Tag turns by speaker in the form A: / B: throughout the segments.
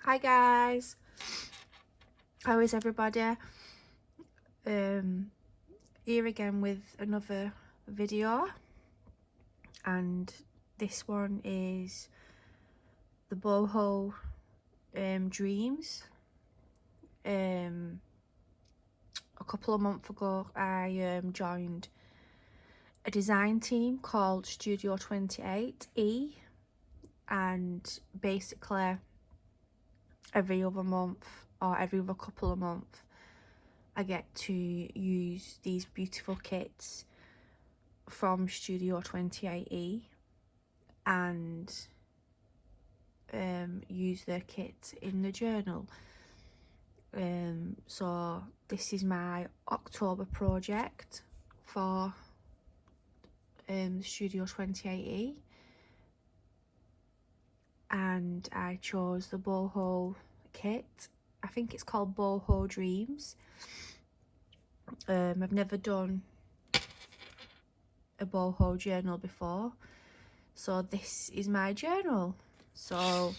A: Hi guys, how is everybody? Here again with another video, and this one is the Boho dreams. A couple of months ago I joined a design team called Studio 28E, and basically every other month or every other couple of months I get to use these beautiful kits from Studio 28E and use their kit in the journal. So this is my October project for Studio 28E, and I chose the Boho kit. I think it's called Boho Dreams. I've never done a Boho journal before, so this is my journal. So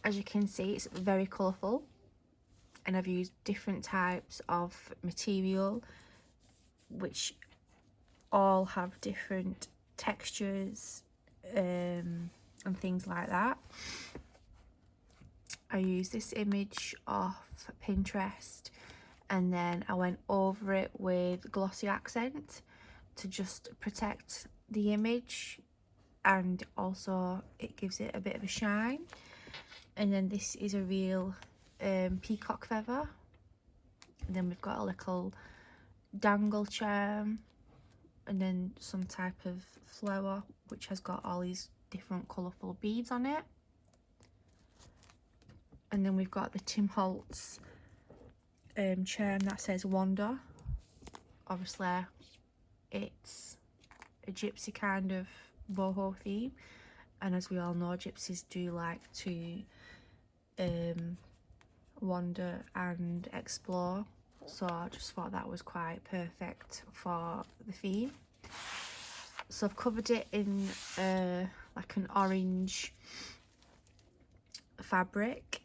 A: as you can see, it's very colourful, and I've used different types of material which all have different textures and things like that. I used this image off Pinterest, and then I went over it with glossy accent to just protect the image, and also it gives it a bit of a shine. And then this is a real peacock feather, and then we've got a little dangle charm, and then some type of flower which has got all these different colourful beads on it. And then we've got the Tim Holtz charm that says wander. Obviously it's a gypsy kind of boho theme, and as we all know, gypsies do like to wander and explore, so I just thought that was quite perfect for the theme. So I've covered it in like an orange fabric,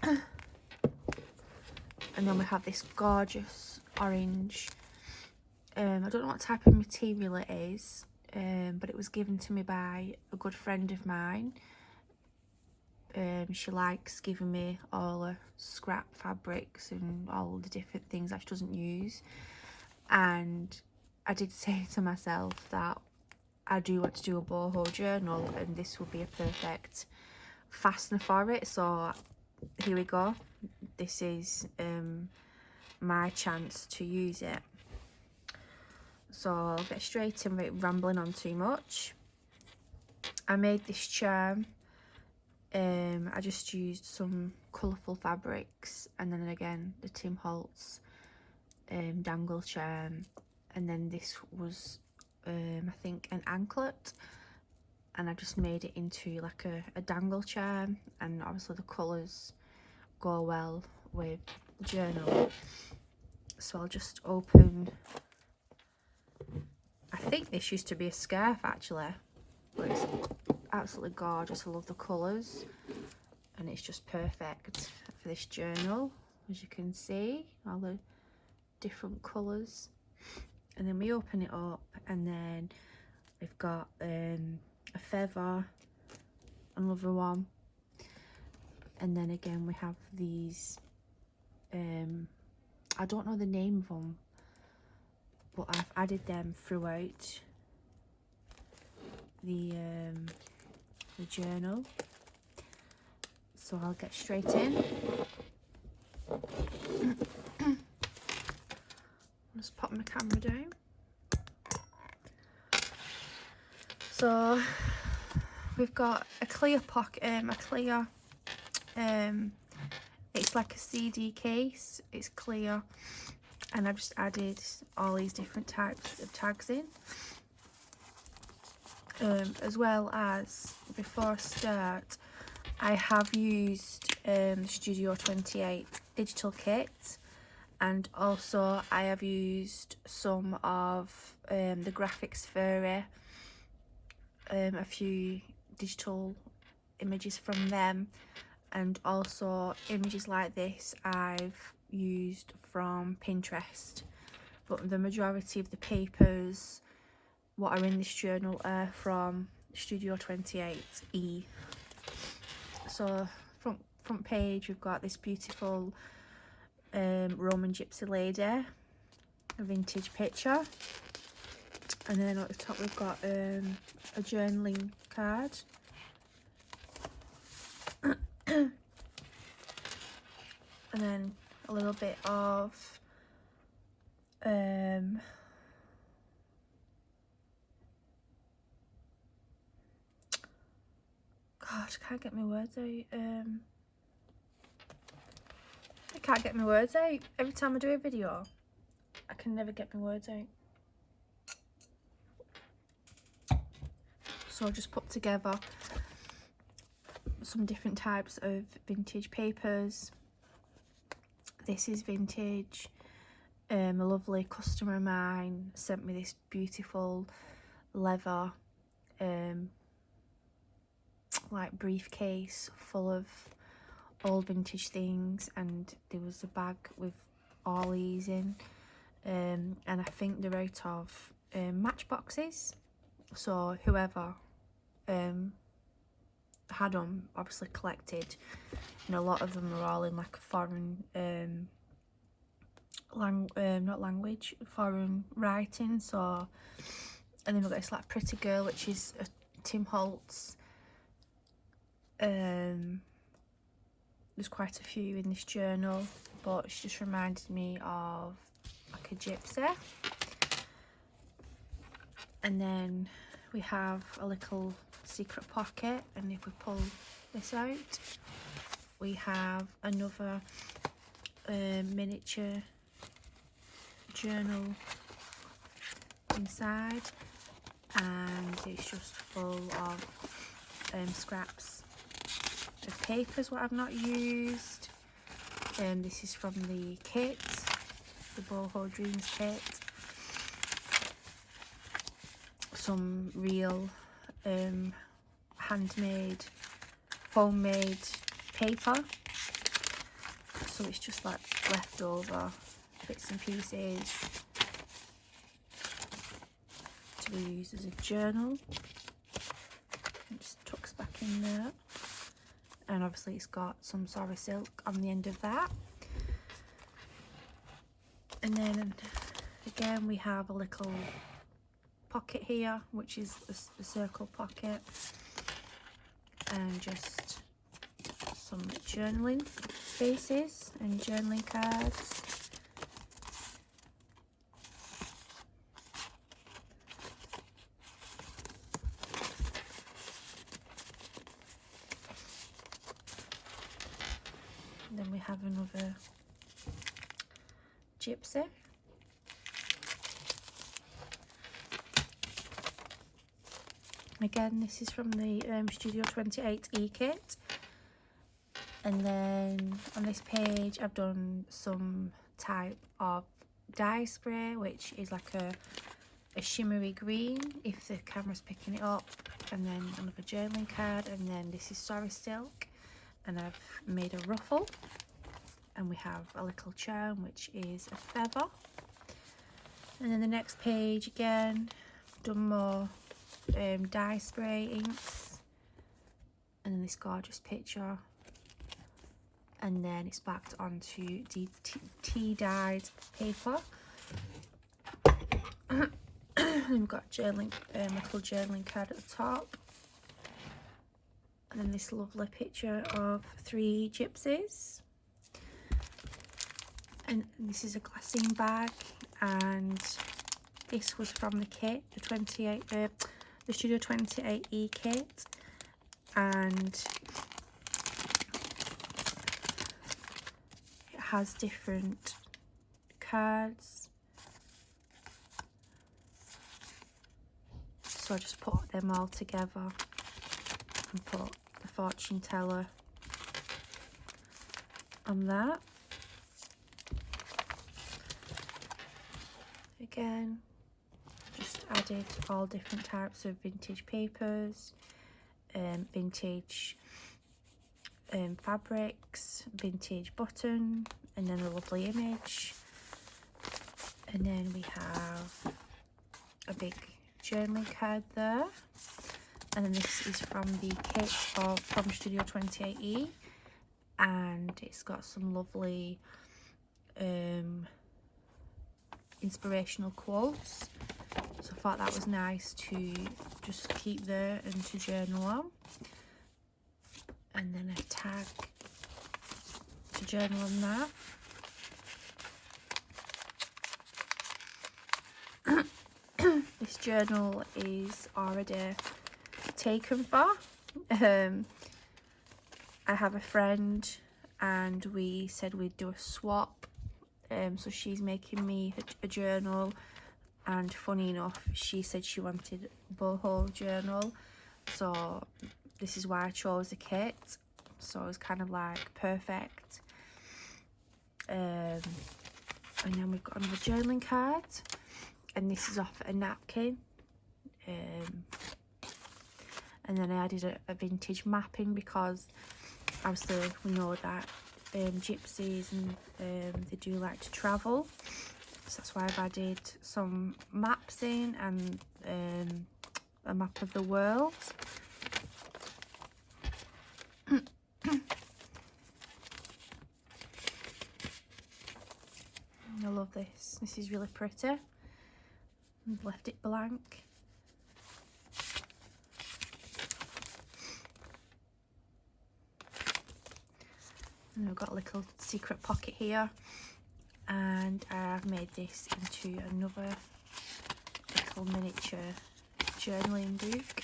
A: and then we have this gorgeous orange. I don't know what type of material it is, but it was given to me by a good friend of mine. She likes giving me all the scrap fabrics and all the different things that she doesn't use, and I did say to myself that I do want to do a boho journal, and this would be a perfect fastener for it. So here we go. This is my chance to use it. So I'll get straight in without rambling on too much. I made this charm. I just used some colourful fabrics, and then again the Tim Holtz dangle charm, and then this was I think an anklet, and I just made it into like a dangle charm, and obviously the colours go well with the journal. So I'll just open. I think this used to be a scarf actually, but it's absolutely gorgeous. I love the colours, and it's just perfect for this journal. As you can see, all the different colours. And then we open it up, and then we've got a feather, another one, and then again we have these I don't know the name of them, but I've added them throughout the journal. So I'll get straight in. Just pop my camera down. So we've got a clear pocket, it's like a CD case, it's clear, and I've just added all these different types of tags in, as well as, before I start, I have used Studio 28 digital kit, and also I have used some of the Graphics Fairy, a few digital images from them, and also images like this I've used from Pinterest, but the majority of the papers what are in this journal are from Studio 28E. So front page we've got this beautiful Roman gypsy lady, a vintage picture, and then at the top we've got a journaling card. And then a little bit of God, I can't get my words out. I can't get my words out. Every time I do a video, I can never get my words out. So I just put together some different types of vintage papers. This is vintage. A lovely customer of mine sent me this beautiful leather like briefcase full of old vintage things, and there was a bag with all these in, and I think they're out of matchboxes. So whoever had them obviously collected, and a lot of them are all in like a foreign not language, foreign writing. So, and then we've got this like pretty girl, which is a Tim Holtz. There's quite a few in this journal, but she just reminded me of like a gypsy. And then we have a little secret pocket, and if we pull this out, we have another miniature journal inside, and it's just full of scraps of papers what I've not used. This is from the kit, the Boho Dreams kit. Some real handmade, homemade paper. So it's just like leftover bits and pieces to be used as a journal. It just tucks back in there, and obviously it's got some sorry silk on the end of that. And then again we have a little pocket here, which is a circle pocket, and just some journaling spaces and journaling cards. And then we have another gypsy. Again, this is from the Studio 28E kit. And then on this page I've done some type of dye spray, which is like a shimmery green if the camera's picking it up, and then another journaling card, and then this is sorry silk, and I've made a ruffle, and we have a little charm which is a feather. And then the next page again, done more dye spray inks, and then this gorgeous picture, and then it's backed onto the tea dyed paper. And we've got journaling, little journaling card at the top, and then this lovely picture of 3 gypsies. And this is a glassine bag, and this was from the kit, the Studio 28E kit, and it has different cards. So I just put them all together and put the fortune teller on that. Again, just added all different types of vintage papers, vintage fabrics, vintage button, and then a lovely image. And then we have a big journaling card there. And then this is from the kit from Studio 28E, and it's got some lovely inspirational quotes, so I thought that was nice to just keep there and to journal on. And then a tag to journal on that. This journal is already taken for. I have a friend and we said we'd do a swap, so she's making me a journal, and funny enough she said she wanted Boho journal, so this is why I chose the kit, so it was kind of like perfect. And then we've got another journaling card, and this is off a napkin. And then I added a vintage mapping because obviously we know that gypsies and they do like to travel, so that's why I've added some maps in and a map of the world. I love this. This is really pretty. I've left it blank. And we've got a little secret pocket here, and I've made this into another little miniature journaling book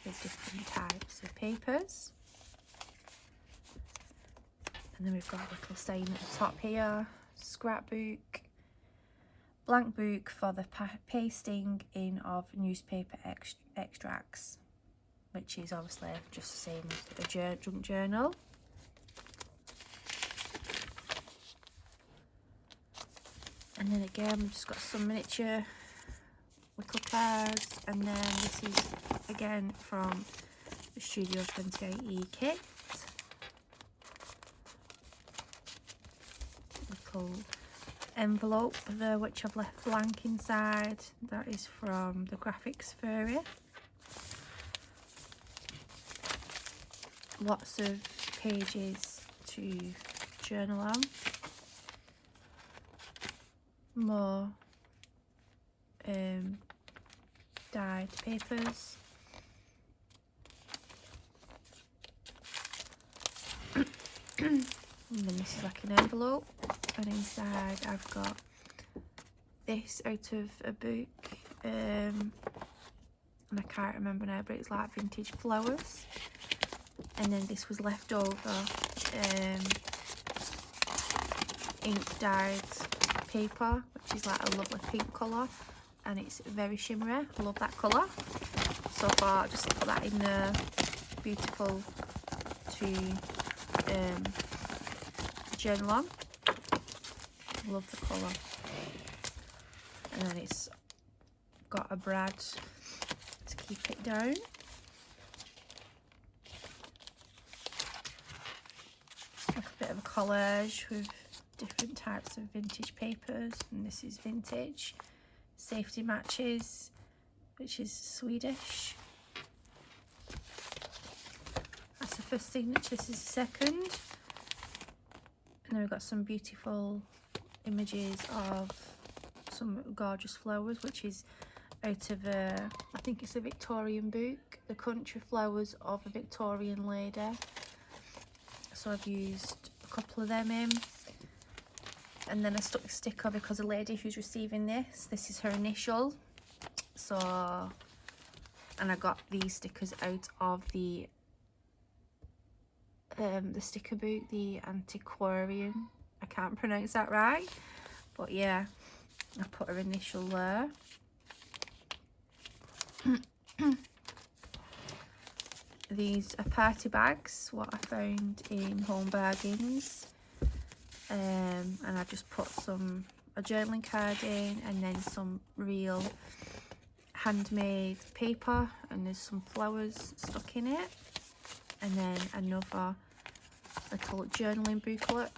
A: with different types of papers. And then we've got a little saying at the top here: scrapbook, blank book for the pasting in of newspaper extracts, which is obviously just the same as a junk journal. And then again we've just got some miniature little cards, and then this is again from the Studio 28E kit. Little envelope there which I've left blank inside. That is from the Graphics Fairy. Lots of pages to journal on. More dyed papers. And then this is like an envelope, and inside I've got this out of a book, and I can't remember now, but it's like vintage flowers. And then this was leftover ink dyed paper, which is like a lovely pink colour, and it's very shimmery. I love that colour, so I thought I'd just put that in there. Beautiful to journal on. Love the colour. And then it's got a brad to keep it down. Like a bit of a collage with different types of vintage papers, and this is vintage. Safety matches, which is Swedish. That's the first signature, this is the second. And then we've got some beautiful images of some gorgeous flowers, which is out of a, I think it's a Victorian book, The Country Flowers of a Victorian Lady. So I've used a couple of them in. And then I stuck a sticker because the lady who's receiving this is her initial. So, and I got these stickers out of the sticker book, the Antiquarian. I can't pronounce that right, but yeah, I put her initial there. These are party bags, what I found in Home Bargains. And I just put a journaling card in, and then some real handmade paper and there's some flowers stuck in it, and then another little journaling booklet.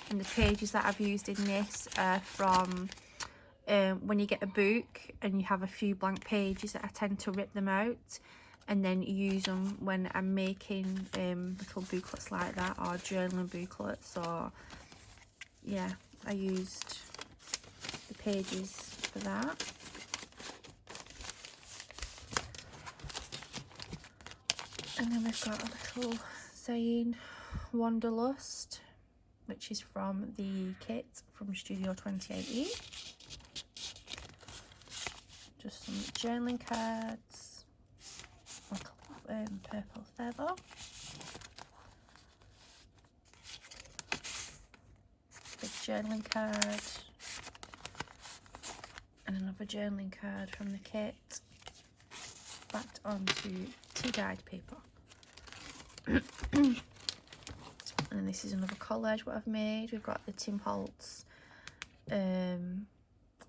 A: And the pages that I've used in this are from when you get a book and you have a few blank pages, I tend to rip them out and then use them when I'm making little booklets like that, or journaling booklets. Or yeah, I used the pages for that. And then we've got a little saying Wanderlust, which is from the kit from Studio 2018. Just some journaling cards, little purple feather, big journaling card, and another journaling card from the kit, backed onto tea-dyed paper. And this is another collage what I've made. We've got the Tim Holtz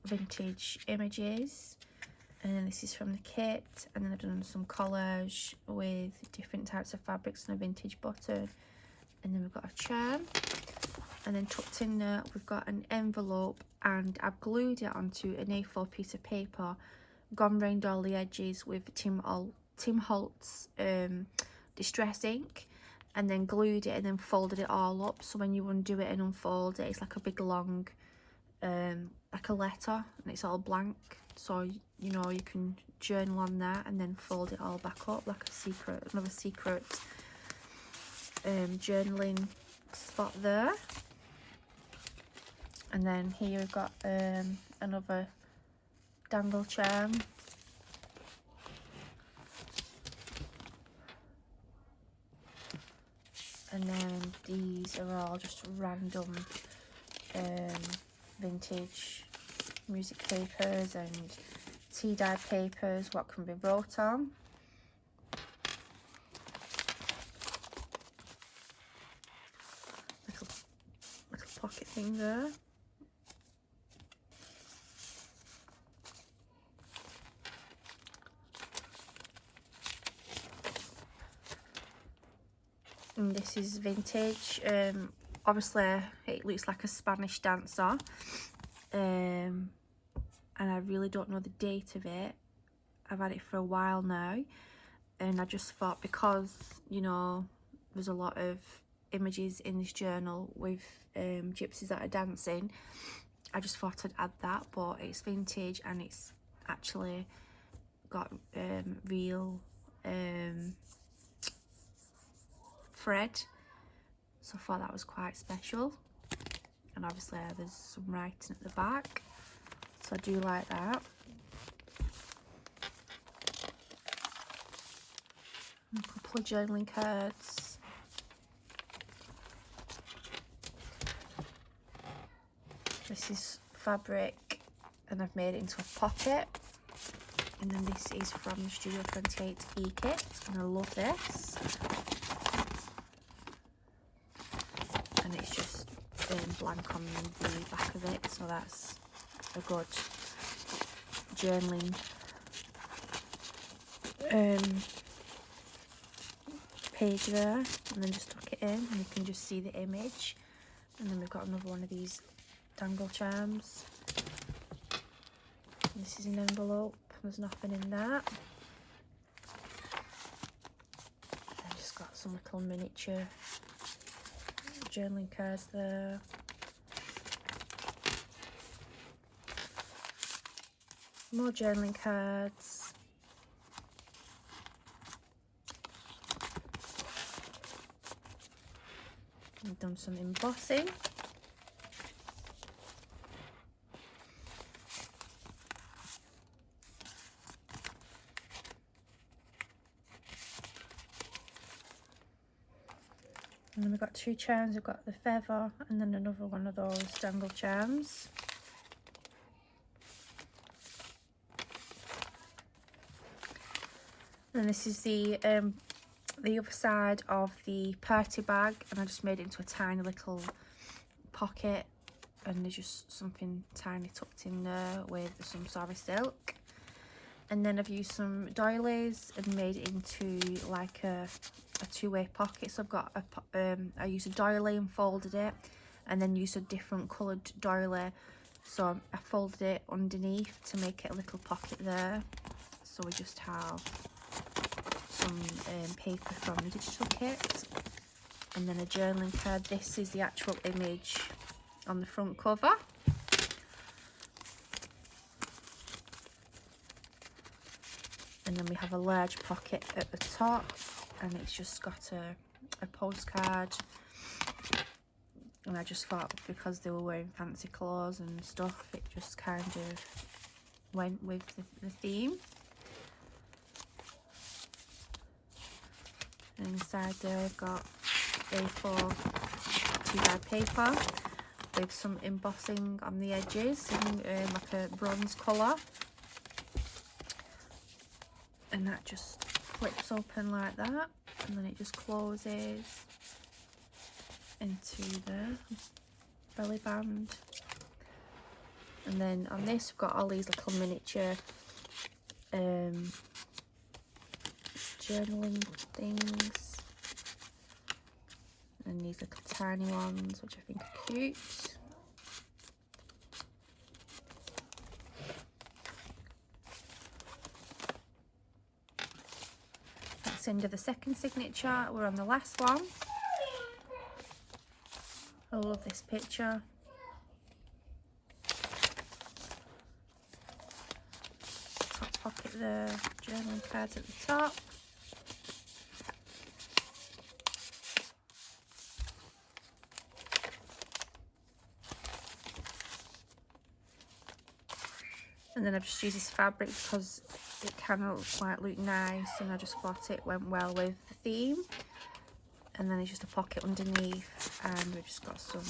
A: vintage images, and then this is from the kit, and then I've done some collage with different types of fabrics and a vintage button. And then we've got a charm, and then tucked in there we've got an envelope, and I've glued it onto an A4 piece of paper, gone round all the edges with Tim Holtz distress ink, and then glued it and then folded it all up, so when you undo it and unfold it, it's like a big long like a letter, and it's all blank, so you know you can journal on that and then fold it all back up like a secret, another secret journaling spot there. And then here we've got another dangle charm. And then these are all just random vintage music papers and tea-dye papers, what can be wrote on. Little pocket thing there. And this is vintage. Obviously it looks like a Spanish dancer, and I really don't know the date of it. I've had it for a while now, and I just thought, because you know there's a lot of images in this journal with gypsies that are dancing, I just thought I'd add that. But it's vintage and it's actually got real thread, so I thought that was quite special. And obviously there's some writing at the back, so I do like that. And a couple of journaling cards. This is fabric and I've made it into a pocket. And then this is from the Studio 28 e-kit, and I love this. And it's just blank on the back of it, so that's a good journaling page there. And then just tuck it in and you can just see the image. And then we've got another one of these dangle charms. And this is an envelope, there's nothing in that. I've just got some little miniature journaling cards there. More journaling cards. I've done some embossing. And then we've got two charms. We've got the feather and then another one of those dangle charms. And this is the other side of the party bag, and I just made it into a tiny little pocket, and there's just something tiny tucked in there with some sorry silk. And then I've used some doilies and made it into like a two-way pocket. So I've got I used a doily and folded it, and then used a different coloured doily. So I folded it underneath to make it a little pocket there. So we just have some paper from the digital kit, and then a journaling card. This is the actual image on the front cover. And then we have a large pocket at the top, and it's just got a postcard. And I just thought, because they were wearing fancy clothes and stuff, it just kind of went with the theme. And inside there I've got A4 2-by paper with some embossing on the edges in like a bronze colour. And that just flips open like that, and then it just closes into the belly band. And then on this we've got all these little miniature journaling things, and these little tiny ones which I think are cute. That's the end of the second signature. We're on the last one. I love this picture. Top pocket there, journaling cards at the top. And then I've just used this fabric because it kind of like look nice, and I just thought it went well with the theme. And then it's just a pocket underneath, and we've just got some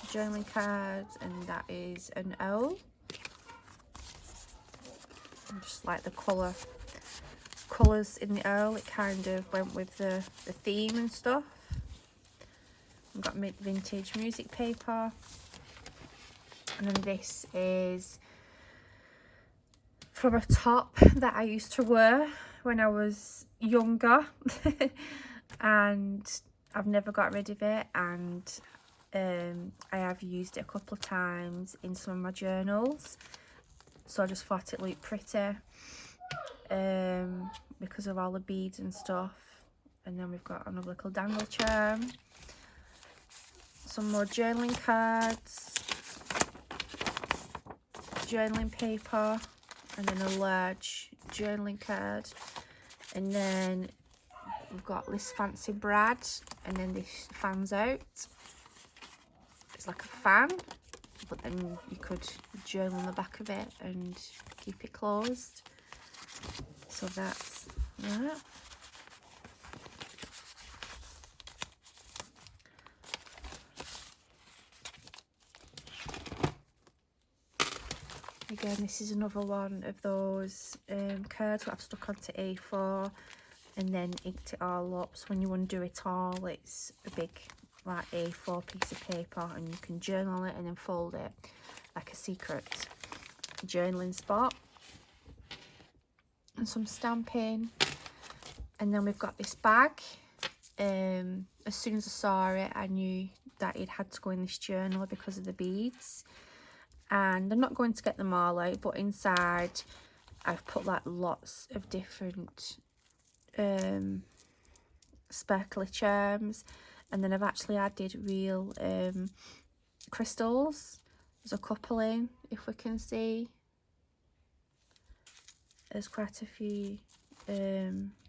A: journaling cards, and that is an O. And just like the colours in the O, it kind of went with the theme and stuff. We've got vintage music paper, and then this is from a top that I used to wear when I was younger. And I've never got rid of it, and I have used it a couple of times in some of my journals, so I just thought it looked pretty because of all the beads and stuff. And then we've got another little dangle charm, some more journaling cards, journaling paper, and then a large journaling card. And then we've got this fancy brad, and then this fans out. It's like a fan, but then you could journal on the back of it and keep it closed. So that's that. Again, this is another one of those cards that I've stuck onto A4 and then inked it all up. So when you undo it all, it's a big like A4 piece of paper, and you can journal on it and then fold it like a secret journaling spot. And some stamping. And then we've got this bag. As soon as I saw it, I knew that it had to go in this journal because of the beads. And I'm not going to get them all out, but inside I've put like lots of different sparkly charms, and then I've actually added real crystals. There's a couple in, if we can see. There's quite a few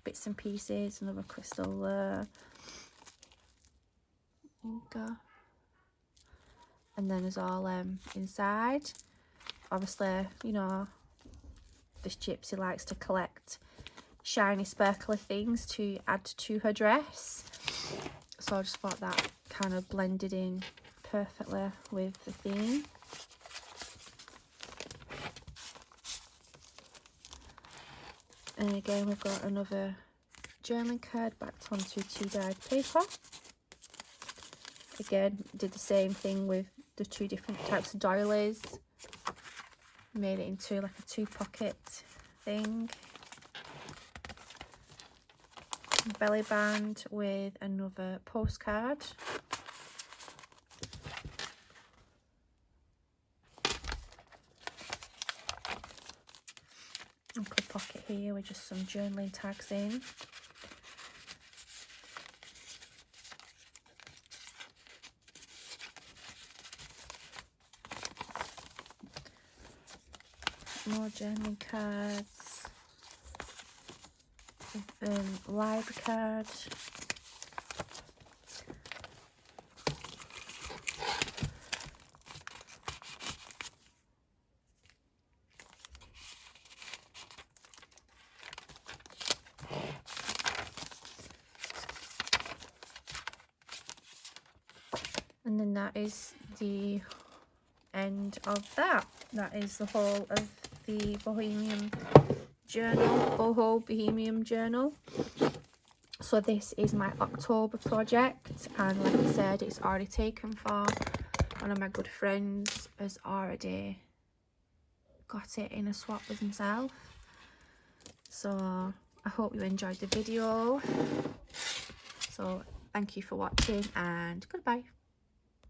A: bits and pieces. Another crystal there. Okay. And then there's all inside. Obviously, you know, this gypsy likes to collect shiny sparkly things to add to her dress, so I just thought that kind of blended in perfectly with the theme. And again, we've got another journaling card backed onto 2-dyed paper. Again, did the same thing with the two different types of doilies. Made it into like a 2-pocket thing. Belly band with another postcard. And a pocket here with just some journaling tags in. More journaling cards. Library card. And then that is the end of that. That is the whole of the Bohemian journal, Boho Bohemian journal. So this is my October project, and like I said, it's already taken for one of my good friends, has already got it in a swap with himself. So I hope you enjoyed the video. So thank you for watching and goodbye.